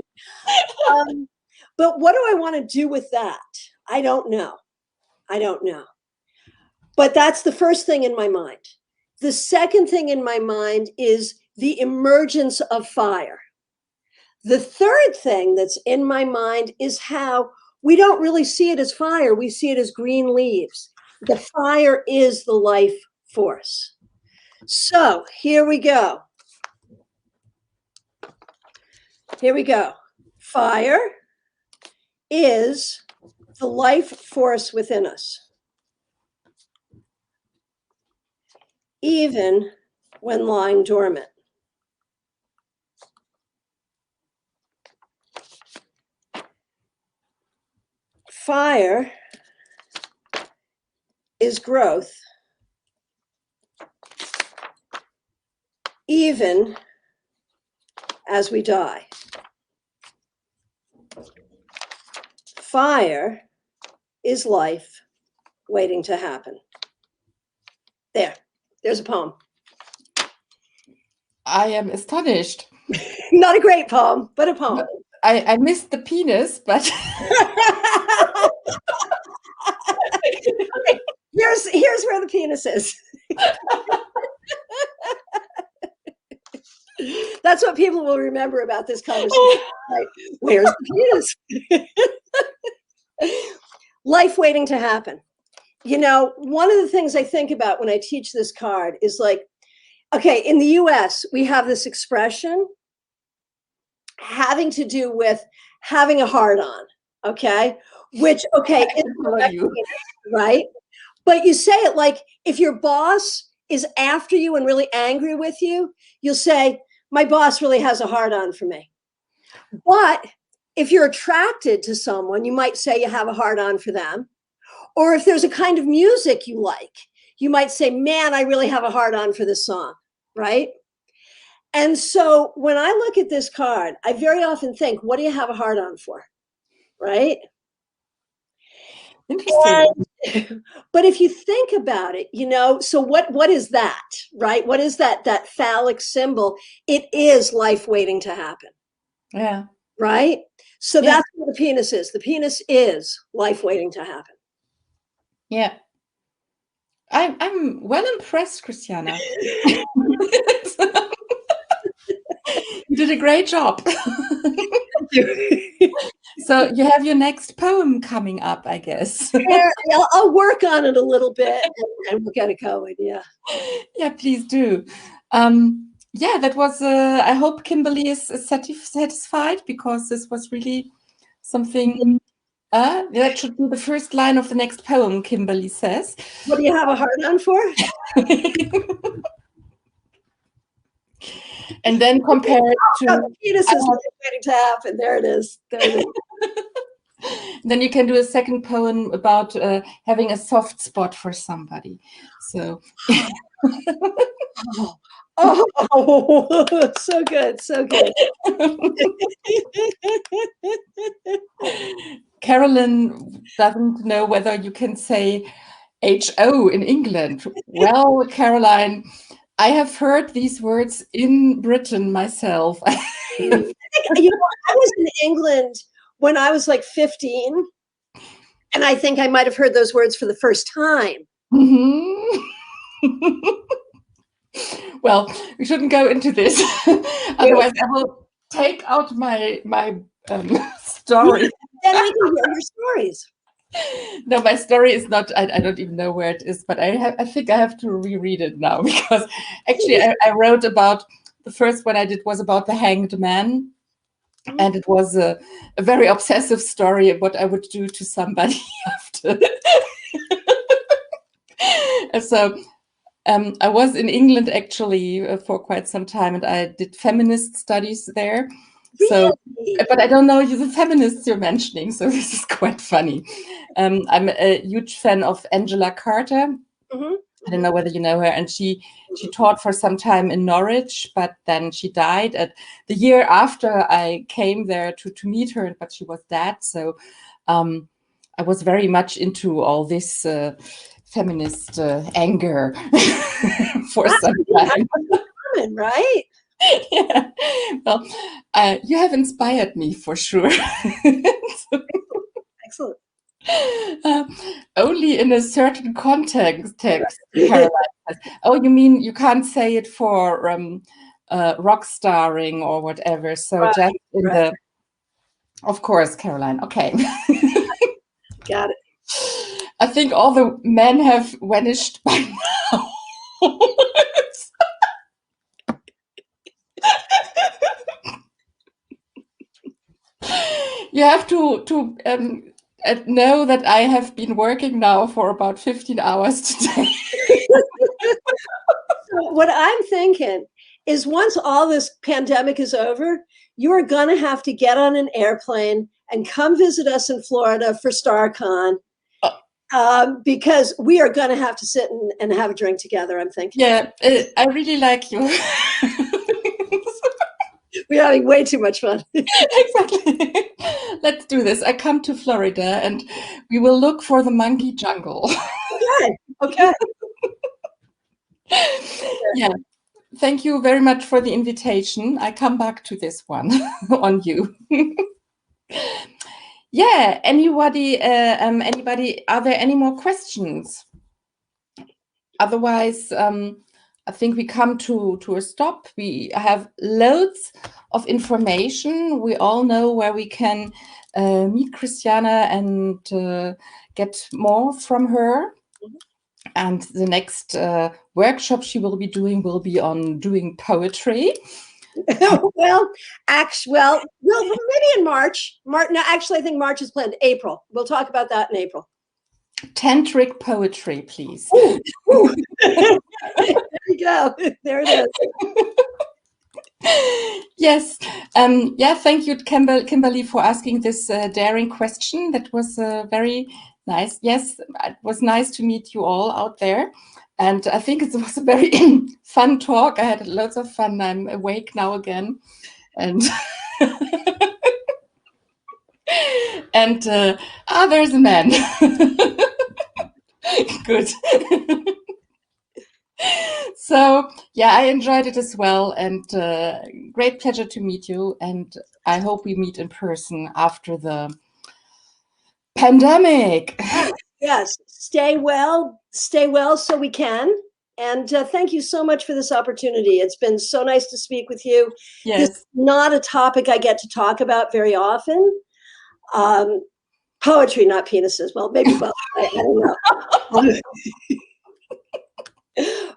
[SPEAKER 2] But what do I want to do with that? I don't know. I don't know. But that's the first thing in my mind. The second thing in my mind is the emergence of fire. The third thing that's in my mind is how we don't really see it as fire. We see it as green leaves. The fire is the life force. So here we go. Here we go. Fire is the life force within us. even when lying dormant. Fire is growth, even as we die. Fire is life waiting to happen. There's a poem.
[SPEAKER 1] I am astonished.
[SPEAKER 2] Not a great poem, but a poem.
[SPEAKER 1] I missed the penis, but
[SPEAKER 2] here's where the penis is. That's what people will remember about this conversation. Right? Where's the penis? Life waiting to happen. You know, one of the things I think about when I teach this card is like, okay, in the US, we have this expression having to do with having a hard on, okay? Which, okay, is right? But you say it like if your boss is after you and really angry with you, you'll say, my boss really has a hard on for me. But if you're attracted to someone, you might say you have a hard on for them. Or if there's a kind of music you like, you might say, man, I really have a hard on for this song, right? And so when I look at this card, I very often think, what do you have a hard on for, right?
[SPEAKER 1] Interesting.
[SPEAKER 2] But if you think about it, you know, so what is that, right? What is that phallic symbol? It is life waiting to happen.
[SPEAKER 1] Yeah.
[SPEAKER 2] Right? So that's what the penis is. The penis is life waiting to happen.
[SPEAKER 1] Yeah. I'm well impressed, Christiana. You did a great job.
[SPEAKER 2] Thank you.
[SPEAKER 1] So you have your next poem coming up, I guess.
[SPEAKER 2] Yeah, I'll work on it a little bit and we'll get it going. Yeah.
[SPEAKER 1] Yeah, please do. Yeah, that was, I hope Kimberly is satisfied because this was really something, that should be the first line of the next poem, Kimberly says.
[SPEAKER 2] What do you have a hard on for?
[SPEAKER 1] And then compare it to...
[SPEAKER 2] The penis is waiting to happen. There it is. There it
[SPEAKER 1] is. Then you can do a second poem about having a soft spot for somebody. So...
[SPEAKER 2] Oh, so good, so good.
[SPEAKER 1] Carolyn doesn't know whether you can say HO in England. Well, Caroline, I have heard these words in Britain myself.
[SPEAKER 2] You know, I was in England when I was like 15, and I think I might have heard those words for the first time.
[SPEAKER 1] Mm-hmm. Well, we shouldn't go into this. Otherwise, I will take out my story.
[SPEAKER 2] Then we can hear your stories.
[SPEAKER 1] No, my story is not, I don't even know where it is, but I think I have to reread it now because actually I wrote about, the first one I did was about the hanged man. And it was a very obsessive story of what I would do to somebody after. And so I was in England actually for quite some time, and I did feminist studies there.
[SPEAKER 2] Really?
[SPEAKER 1] So, but I don't know the feminists you're mentioning, so this is quite funny. I'm a huge fan of Angela Carter. Mm-hmm. I don't know whether you know her, and she taught for some time in Norwich, but then she died at the year after I came there to meet her, but she was dead. So I was very much into all this feminist anger for some time.
[SPEAKER 2] Common, right?
[SPEAKER 1] Yeah. Well, you have inspired me for sure.
[SPEAKER 2] Excellent.
[SPEAKER 1] Only in a certain context, Caroline says. Oh, you mean you can't say it for rock starring or whatever? So right, just in the... Of course, Caroline. Okay.
[SPEAKER 2] Got it.
[SPEAKER 1] I think all the men have vanished by now. You have to know that I have been working now for about 15 hours today.
[SPEAKER 2] what I'm thinking is once all this pandemic is over, you are going to have to get on an airplane and come visit us in Florida for StarCon. Because we are going to have to sit and have a drink together, I'm thinking.
[SPEAKER 1] Yeah, I really like you.
[SPEAKER 2] We're having way too much fun.
[SPEAKER 1] Exactly. Let's do this. I come to Florida and we will look for the monkey jungle.
[SPEAKER 2] Okay.
[SPEAKER 1] Yeah. Thank you very much for the invitation. I come back to this one on you. Yeah. Anybody? Are there any more questions? Otherwise, I think we come to a stop. We have loads of information. We all know where we can meet Christiana and get more from her. And the next workshop she will be doing will be on doing poetry.
[SPEAKER 2] well, maybe in March. No, actually, I think March is planned. April. We'll talk about that in April.
[SPEAKER 1] Tantric poetry, please.
[SPEAKER 2] Ooh, ooh. There you go. There it
[SPEAKER 1] is. Yes. Yeah, thank you, Kimberly, for asking this daring question. That was very nice. Yes, it was nice to meet you all out there. And I think it was a very fun talk. I had lots of fun. I'm awake now again. And and there's a man. Good. So yeah, I enjoyed it as well, and great pleasure to meet you. And I hope we meet in person after the pandemic.
[SPEAKER 2] Yes, stay well so we can. And thank you so much for this opportunity. It's been so nice to speak with you.
[SPEAKER 1] Yes.
[SPEAKER 2] This is not a topic I get to talk about very often. Poetry, not penises. Well, maybe both. I don't know.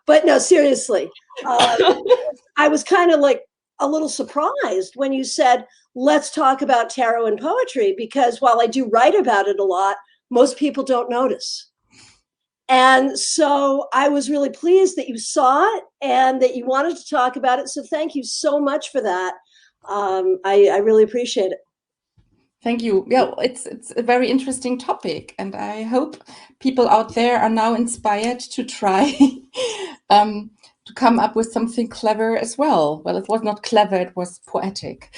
[SPEAKER 2] But no, seriously. I was kind of like a little surprised when you said, let's talk about tarot and poetry, because while I do write about it a lot, most people don't notice. And so I was really pleased that you saw it and that you wanted to talk about it. So thank you so much for that. I really appreciate it.
[SPEAKER 1] Thank you. Yeah, it's a very interesting topic, and I hope people out there are now inspired to try to come up with something clever as well. Well, it was not clever, it was poetic.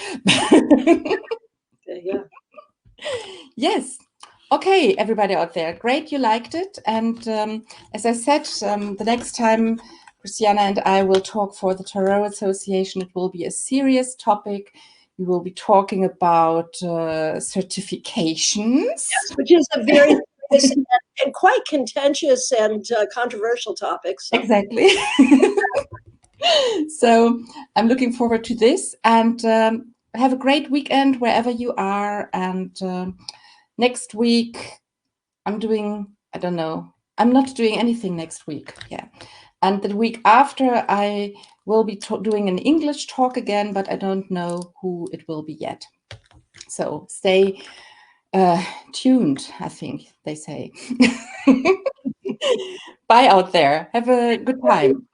[SPEAKER 2] Yeah.
[SPEAKER 1] Yes. Okay, everybody out there, great you liked it. And as I said, the next time Christiana and I will talk for the Tarot Association, it will be a serious topic. We will be talking about certifications.
[SPEAKER 2] Yes, which is a very and quite contentious and controversial topic. So.
[SPEAKER 1] Exactly. So I'm looking forward to this, and have a great weekend wherever you are. And next week, I don't know, I'm not doing anything next week. Yeah. And the week after, I will be doing an English talk again, but I don't know who it will be yet. So stay tuned, I think they say. Bye out there. Have a good time.